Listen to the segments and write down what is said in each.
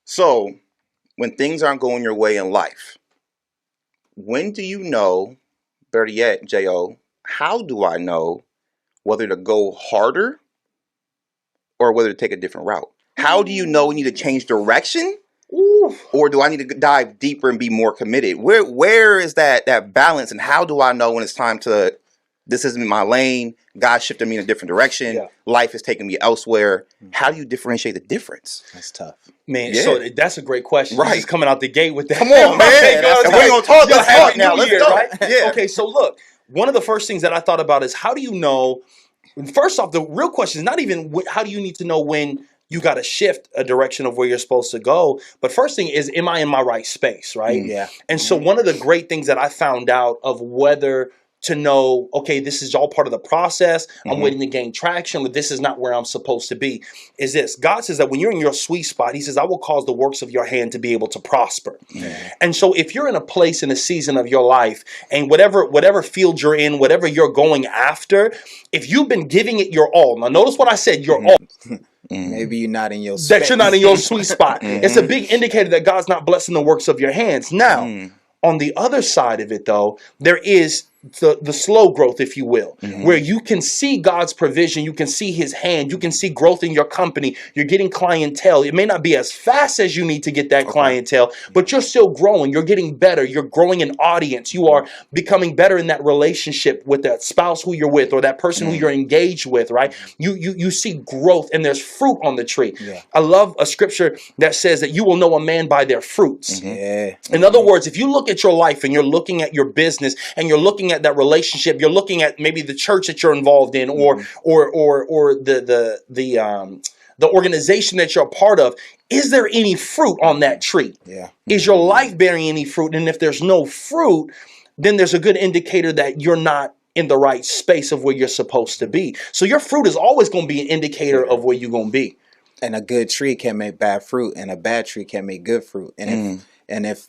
So, when things aren't going your way in life, when do you know, better yet, J.O., how do I know whether to go harder or whether to take a different route? How do you know we need to change direction? Ooh. Or do I need to dive deeper and be more committed? Where is that balance, and how do I know when it's time to, this isn't my lane, God shifted me in a different direction, Yeah. life is taking me elsewhere? How do you differentiate the difference? That's tough. Man, Yeah. so that's a great question. Right. He's coming out the gate with that. Come on, man. God, And we're gonna talk. yo, Let's Happy talk now. New Let's Year, go. right? Yeah. Okay, so look, one of the first things that I thought about is how do you know? First off, the real question is not even how do you need to know when you got to shift a direction of where you're supposed to go. But first thing is, am I in my right space, right? Yeah. And so one of the great things that I found out of whether to know, okay, this is all part of the process, I'm waiting to gain traction, but this is not where I'm supposed to be, is this. God says that when you're in your sweet spot, he says, I will cause the works of your hand to be able to prosper. And so if you're in a place in a season of your life and whatever field you're in, whatever you're going after, if you've been giving it your all, now notice what I said, your all, Maybe you're not in your space. that you're not in your sweet spot. It's a big indicator that God's not blessing the works of your hands. Now, on the other side of it, though, there is the slow growth, if you will, where you can see God's provision, you can see his hand, you can see growth in your company, you're getting clientele. It may not be as fast as you need to get that clientele, but you're still growing, you're getting better, you're growing an audience, you are becoming better in that relationship with that spouse who you're with or that person who you're engaged with, right? You see growth and there's fruit on the tree. Yeah. I love a scripture that says that you will know a man by their fruits. Yeah. In other words, if you look at your life and you're looking at your business and you're looking at that relationship, you're looking at maybe the church that you're involved in, or the organization that you're a part of, is there any fruit on that tree? Yeah. Is your life bearing any fruit? And if there's no fruit, then there's a good indicator that you're not in the right space of where you're supposed to be. So your fruit is always going to be an indicator of where you're going to be. And a good tree can make bad fruit, and a bad tree can make good fruit. And if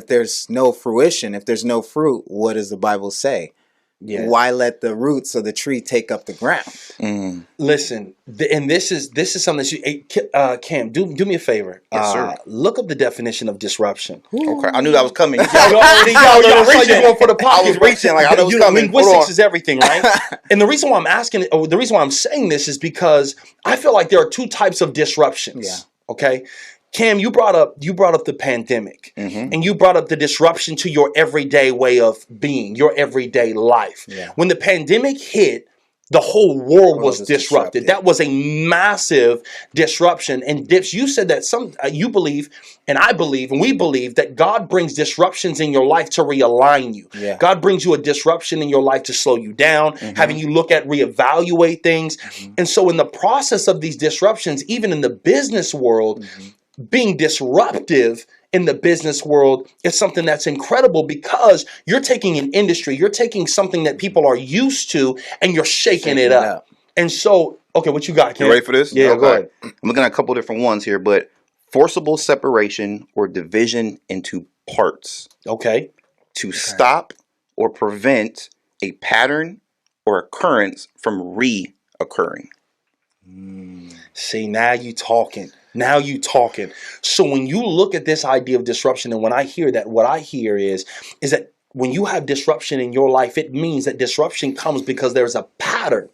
there's no fruition, if there's no fruit, what does the Bible say? Yeah. Why let the roots of the tree take up the ground? Listen, and this is something that you, Cam, do me a favor. Yes, sir. Look up the definition of disruption. Okay, I knew that was coming. You already you're going for the pocket. I was reaching, like I know it was coming. Hold Linguistics on. is everything, right? And the reason why I'm asking, or the reason why I'm saying this is because I feel like there are two types of disruptions. Yeah. Okay. Cam, you brought up the pandemic, and you brought up the disruption to your everyday way of being, your everyday life. Yeah. When the pandemic hit, the whole world was disrupted. That was a massive disruption. And Dips, you said that you believe, and I believe, and we believe that God brings disruptions in your life to realign you. Yeah. God brings you a disruption in your life to slow you down, having you look at, reevaluate things. And so in the process of these disruptions, even in the business world, being disruptive in the business world is something that's incredible because you're taking an industry, you're taking something that people are used to, and you're shaking it up. And so, okay, what you got, Ken? You ready for this? Yeah, Okay. go ahead. I'm looking at a couple different ones here, but forcible separation or division into parts Okay. to stop or prevent a pattern or occurrence from reoccurring. See, now you talking. So when you look at this idea of disruption, and when I hear that, what I hear is that when you have disruption in your life, it means that disruption comes because there's a pattern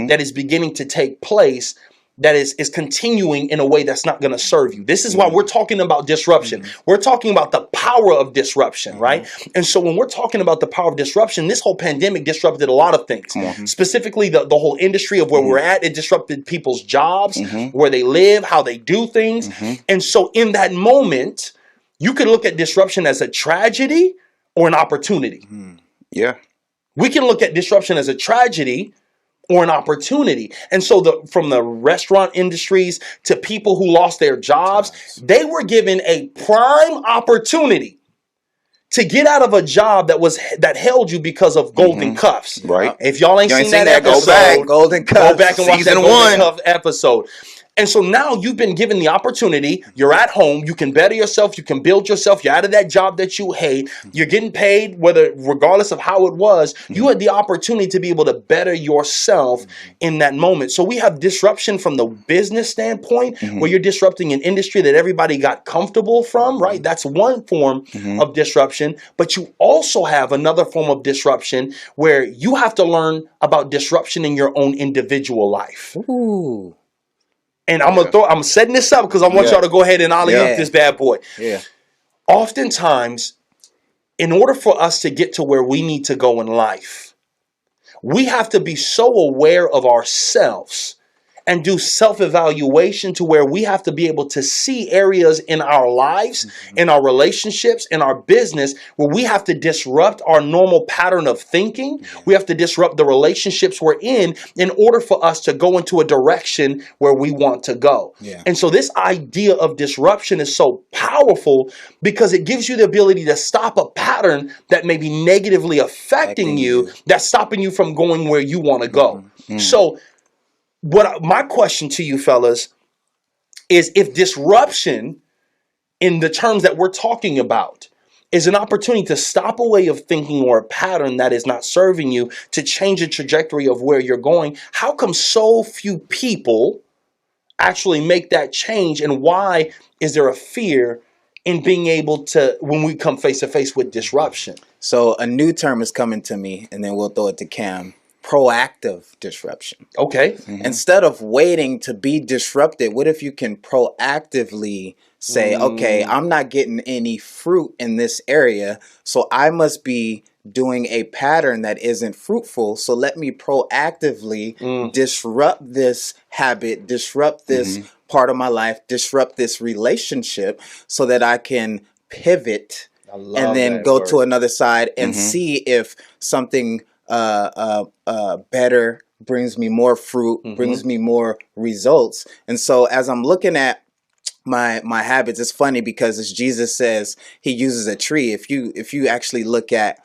that is beginning to take place that is continuing in a way that's not going to serve you. This is why we're talking about disruption. We're talking about the power of disruption, right? And so when we're talking about the power of disruption, this whole pandemic disrupted a lot of things. Specifically, the whole industry of where we're at. It disrupted people's jobs, where they live, how they do things. And so in that moment, you could look at disruption as a tragedy or an opportunity. Yeah. We can look at disruption as a tragedy or an opportunity. And so from the restaurant industries to people who lost their jobs, they were given a prime opportunity to get out of a job that held you because of golden cuffs. Right. If y'all ain't seen that episode, Go back, Golden Cuffs. go back and watch that Season Golden 1 Cuff episode. And so now you've been given the opportunity. You're at home. You can better yourself. You can build yourself. You're out of that job that you hate. You're getting paid, regardless of how it was. You had the opportunity to be able to better yourself in that moment. So we have disruption from the business standpoint, where you're disrupting an industry that everybody got comfortable from, right? That's one form of disruption. But you also have another form of disruption where you have to learn about disruption in your own individual life. Ooh. And I'm setting this up because I want y'all to go ahead and ollie up this bad boy. Yeah. Oftentimes, in order for us to get to where we need to go in life, we have to be so aware of ourselves and do self-evaluation to where we have to be able to see areas in our lives, in our relationships, in our business, where we have to disrupt our normal pattern of thinking. We have to disrupt the relationships we're in order for us to go into a direction where we want to go. Yeah. And so this idea of disruption is so powerful because it gives you the ability to stop a pattern that may be negatively affecting you, that's stopping you from going where you want to go. So my question to you fellas is, if disruption in the terms that we're talking about is an opportunity to stop a way of thinking or a pattern that is not serving you, to change the trajectory of where you're going, how come so few people actually make that change? And why is there a fear in being able to, when we come face to face with disruption? So a new term is coming to me, and then we'll throw it to Cam. Proactive disruption. Okay. Instead of waiting to be disrupted, what if you can proactively say, okay, I'm not getting any fruit in this area, so I must be doing a pattern that isn't fruitful. So let me proactively disrupt this habit, disrupt this part of my life, disrupt this relationship, so that I can pivot and then go to another side and see if something better brings me more fruit, brings me more results. And so as I'm looking at my habits, it's funny because as Jesus says, he uses a tree. If you actually look at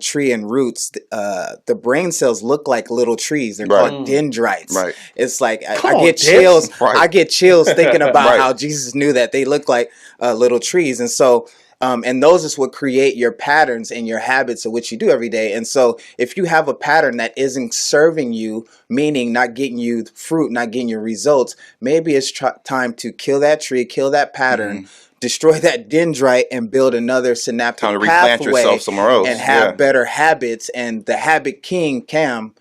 tree and roots, the brain cells look like little trees. They're called dendrites. Right. It's like I get chills. Right. I get chills thinking about how Jesus knew that they look like little trees. And so and those is what create your patterns and your habits of what you do every day. And so if you have a pattern that isn't serving you, meaning not getting you fruit, not getting your results, maybe it's time to kill that tree, kill that pattern, destroy that dendrite, and build another synaptic Time to replant pathway yourself somewhere else. and have better habits. And the habit king, Cam,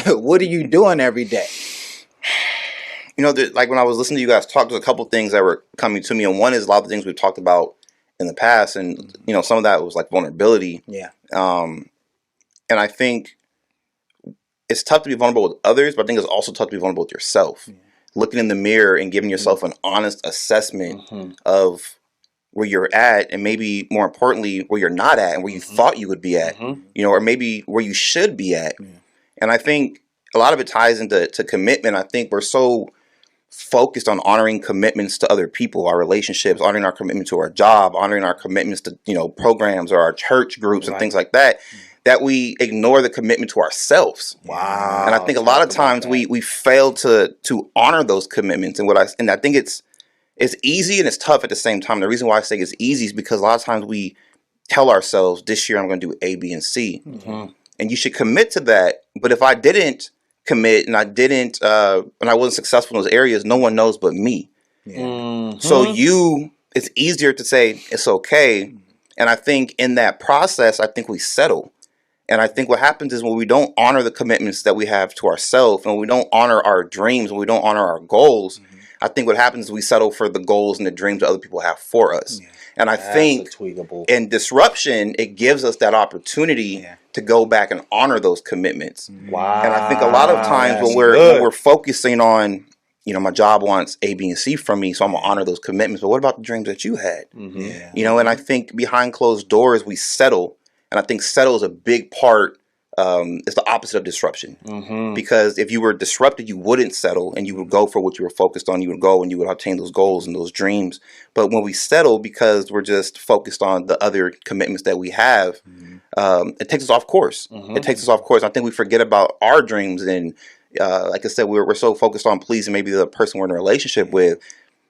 what are you doing every day? You know, like when I was listening to you guys talk, there's a couple things that were coming to me, and one is a lot of the things we've talked about in the past, and you know, some of that was like vulnerability. Yeah. And I think it's tough to be vulnerable with others, but I think it's also tough to be vulnerable with yourself. Yeah. Looking in the mirror and giving yourself an honest assessment of where you're at, and maybe more importantly, where you're not at, and where you thought you would be at, you know, or maybe where you should be at. Yeah. And I think a lot of it ties into commitment. I think we're so focused on honoring commitments to other people, our relationships, honoring our commitment to our job, honoring our commitments to, you know, programs or our church groups and things like that, that we ignore the commitment to ourselves. Wow. And I think a lot of times we fail to honor those commitments. And I think it's easy and it's tough at the same time. The reason why I say it's easy is because a lot of times we tell ourselves, this year I'm going to do A, B, and C. And you should commit to that. But if I didn't commit and I didn't and I wasn't successful in those areas, no one knows but me. So it's easier to say it's okay. And I think in that process, I think we settle. And I think what happens is when we don't honor the commitments that we have to ourselves, and we don't honor our dreams, and we don't honor our goals, I think what happens is we settle for the goals and the dreams that other people have for us. And I think in disruption, it gives us that opportunity to go back and honor those commitments. Wow. And I think a lot of times when we're focusing on, you know, my job wants A, B, and C from me, so I'm going to honor those commitments. But what about the dreams that you had? You know, and I think behind closed doors, we settle. And I think settle is a big part. It's the opposite of disruption. Because if you were disrupted, you wouldn't settle, and you would go for what you were focused on. You would go and you would obtain those goals and those dreams. But when we settle, because we're just focused on the other commitments that we have, it takes us off course. It takes us off course. I think we forget about our dreams and Like I said, we're so focused on pleasing maybe the person we're in a relationship with.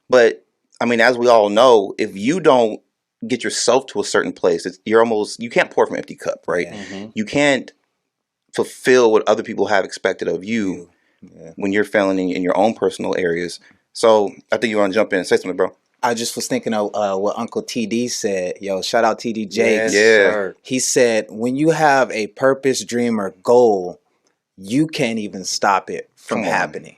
But I mean, as we all know, if you don't get yourself to a certain place, you can't pour from an empty cup, right? Yeah. You can't fulfill what other people have expected of you Yeah. when you're failing in your own personal areas. So I think you want to jump in and say something, bro. I just was thinking of what Uncle TD said. Yo, shout out TD Yes, Jakes. Yeah. sir. He said, when you have a purpose, dream, or goal, you can't even stop it from Come on. happening.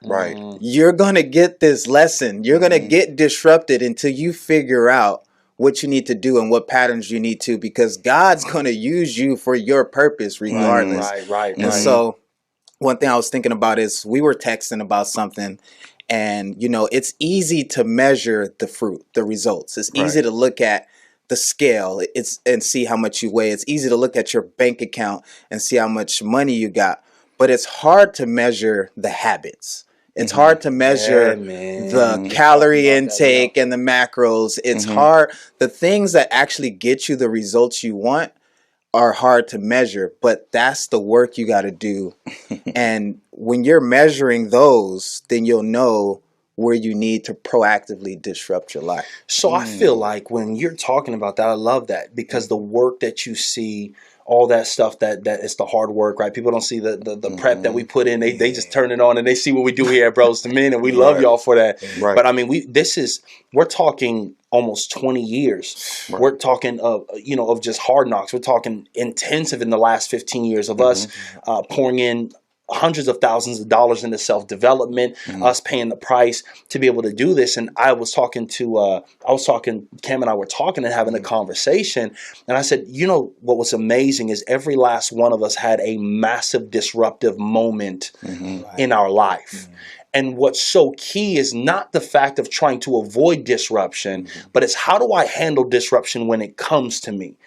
Right. You're going to get this lesson. You're going to get disrupted until you figure out what you need to do and what patterns you need to, because God's going to use you for your purpose regardless. Right. And so one thing I was thinking about is we were texting about something, and it's easy to measure the fruit, the results. It's easy Right. to look at the scale and see how much you weigh. It's easy to look at your bank account and see how much money you got. But it's hard to measure the habits. It's hard to measure the calorie intake and the macros. It's hard. The things that actually get you the results you want are hard to measure, but that's the work you got to do. And when you're measuring those, then you'll know where you need to proactively disrupt your life. So I feel like when you're talking about that, I love that, because the work that you see, all that stuff, that is the hard work, right? People don't see the prep that we put in. They just turn it on and they see what we do here at Bros to Men, and we love y'all for that. Right. But I mean, we're talking almost 20 years. Right. We're talking of just hard knocks. We're talking intensive in the last 15 years of us pouring in hundreds of thousands of dollars into self-development, us paying the price to be able to do this. And Cam and I were talking and having a conversation, and I said, what was amazing is every last one of us had a massive disruptive moment in our life. And what's so key is not the fact of trying to avoid disruption, but it's how do I handle disruption when it comes to me?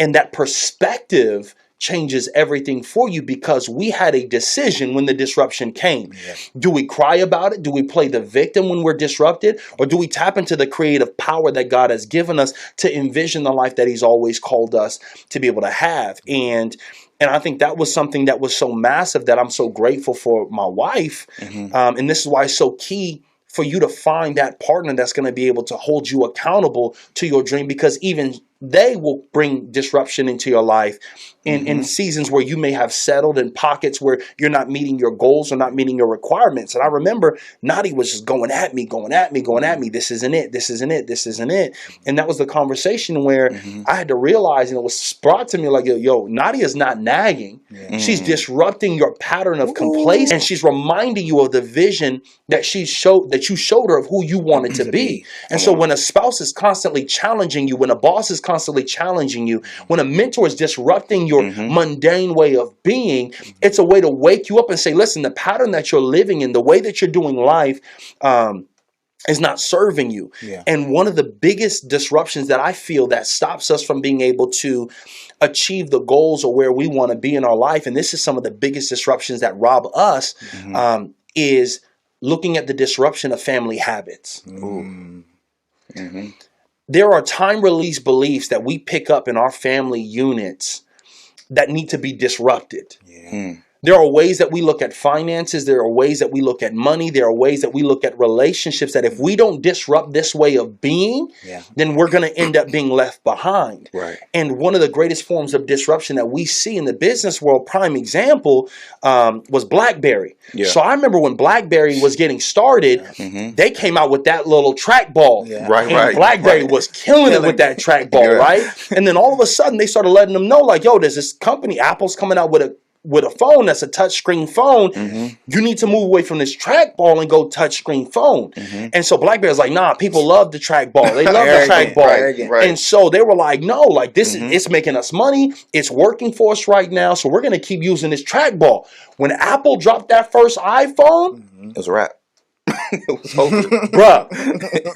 And that perspective changes everything for you, because we had a decision when the disruption came. Yeah. Do we cry about it? Do we play the victim when we're disrupted? Or do we tap into the creative power that God has given us to envision the life that He's always called us to be able to have? And I think that was something that was so massive that I'm so grateful for my wife. And this is why it's so key for you to find that partner that's going to be able to hold you accountable to your dream, because even they will bring disruption into your life in seasons where you may have settled, in pockets where you're not meeting your goals or not meeting your requirements. And I remember Nadi was just going at me. This isn't it. And that was the conversation where I had to realize, and it was brought to me like, yo, Nadia's not nagging. She's disrupting your pattern of complacency, and she's reminding you of the vision that you showed her of who you wanted to be. And so when a spouse is constantly challenging you, when a boss is constantly challenging you, when a mentor is disrupting your mundane way of being, it's a way to wake you up and say, listen, the pattern that you're living in, the way that you're doing life, is not serving you. Yeah. And one of the biggest disruptions that I feel that stops us from being able to achieve the goals or where we want to be in our life, and this is some of the biggest disruptions that rob us, is looking at the disruption of family habits. There are time release beliefs that we pick up in our family units that need to be disrupted. There are ways that we look at finances. There are ways that we look at money. There are ways that we look at relationships that if we don't disrupt this way of being, then we're going to end up being left behind. Right. And one of the greatest forms of disruption that we see in the business world, prime example, was BlackBerry. Yeah. So I remember when BlackBerry was getting started, they came out with that little trackball. Yeah. And BlackBerry was killing it with that trackball, right? And then all of a sudden they started letting them know, like, yo, there's this company, Apple's coming out with a phone that's a touchscreen phone. You need to move away from this trackball and go touchscreen phone. And so BlackBerry's like, nah, people love the trackball. They love the trackball. Right. And so they were like, no, like this is, it's making us money. It's working for us right now. So we're going to keep using this trackball. When Apple dropped that first iPhone, it was a wrap. It was over. Bruh.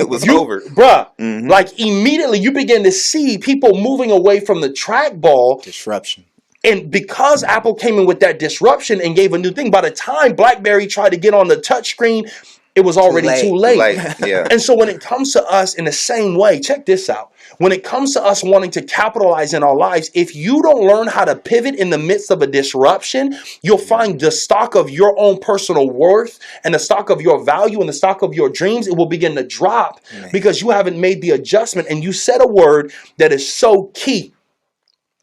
It was over. Bruh. Like immediately you begin to see people moving away from the trackball. Disruption. And because Apple came in with that disruption and gave a new thing, by the time BlackBerry tried to get on the touchscreen, it was already too late. Yeah. And so when it comes to us in the same way, check this out. When it comes to us wanting to capitalize in our lives, if you don't learn how to pivot in the midst of a disruption, you'll find the stock of your own personal worth and the stock of your value and the stock of your dreams, it will begin to drop because you haven't made the adjustment. And you said a word that is so key,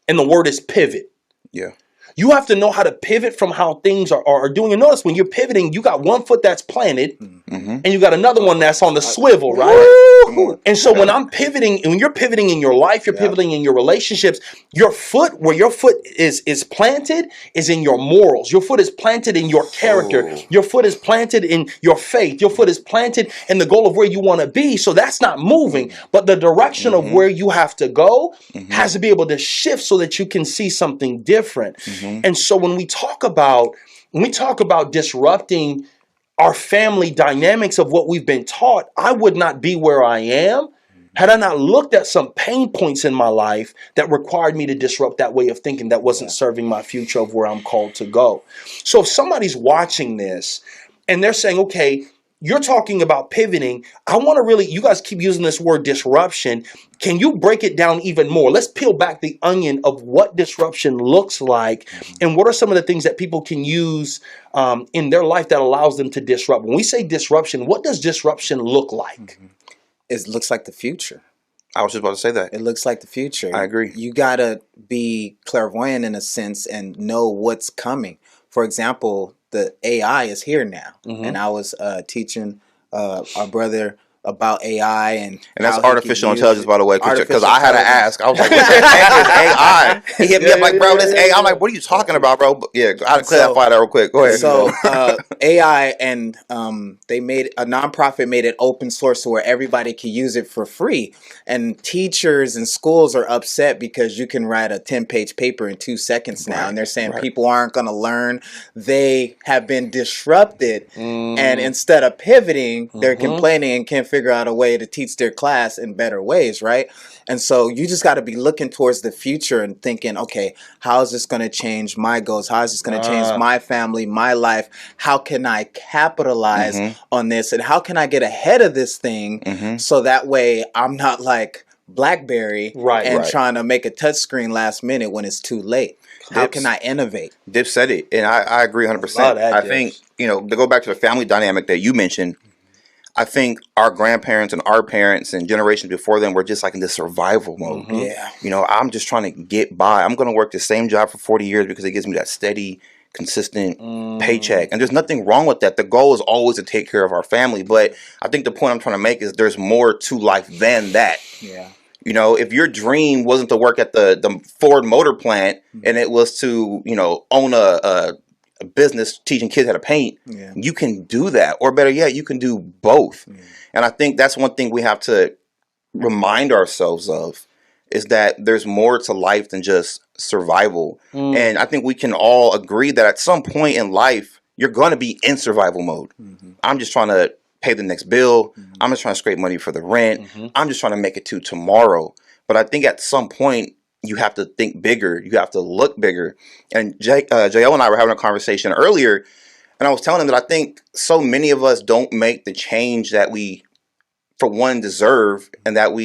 and the word is pivot. Yeah. You have to know how to pivot from how things are doing. And notice when you're pivoting, you got one foot that's planted and you got another one that's on the swivel, right? And so when I'm pivoting, when you're pivoting in your life, you're pivoting in your relationships, your foot, where your foot is planted is in your morals. Your foot is planted in your character. Your foot is planted in your faith. Your foot is planted in the goal of where you want to be. So that's not moving, but the direction of where you have to go has to be able to shift so that you can see something different. And so when we talk about disrupting our family dynamics of what we've been taught, I would not be where I am had I not looked at some pain points in my life that required me to disrupt that way of thinking that wasn't serving my future of where I'm called to go. So if somebody's watching this and they're saying, okay, you're talking about pivoting. I want to really, you guys keep using this word disruption. Can you break it down even more? Let's peel back the onion of what disruption looks like and what are some of the things that people can use in their life that allows them to disrupt. When we say disruption, what does disruption look like? It looks like the future. I was just about to say that. It looks like the future. I agree. You got to be clairvoyant in a sense and know what's coming. For example, the AI is here now. And I was teaching our brother about AI and that's artificial intelligence, by the way, because I had to ask. I was like, what the heck is AI? He hit me up like, bro, this AI. I'm like, what are you talking about, bro? But yeah, I'll clarify that real quick. Go ahead. So AI and they made a nonprofit made it open source so where everybody can use it for free. And teachers and schools are upset because you can write a 10-page paper in 2 seconds now. And they're saying people aren't going to learn. They have been disrupted. And instead of pivoting, they're complaining and can't figure out a way to teach their class in better ways, right? And so you just got to be looking towards the future and thinking, okay, how is this going to change my goals? How is this going to change my family, my life? How can I capitalize on this? And how can I get ahead of this thing so that way I'm not like BlackBerry trying to make a touchscreen last minute when it's too late? How can I innovate? Dip said it, and I agree 100%. I think, to go back to the family dynamic that you mentioned, I think our grandparents and our parents and generations before them were just like in this survival mode. I'm just trying to get by. I'm going to work the same job for 40 years because it gives me that steady, consistent paycheck. And there's nothing wrong with that. The goal is always to take care of our family. But I think the point I'm trying to make is there's more to life than that. If your dream wasn't to work at the Ford motor plant and it was to, own a business teaching kids how to paint, you can do that. Or better yet, you can do both. And I think that's one thing we have to remind ourselves of, is that there's more to life than just survival. And I think we can all agree that at some point in life, you're going to be in survival mode. I'm just trying to pay the next bill. I'm just trying to scrape money for the rent. I'm just trying to make it to tomorrow. But I think at some point, you have to think bigger. You have to look bigger. And JL and I were having a conversation earlier, and I was telling him that I think so many of us don't make the change that we, for one, deserve, and that we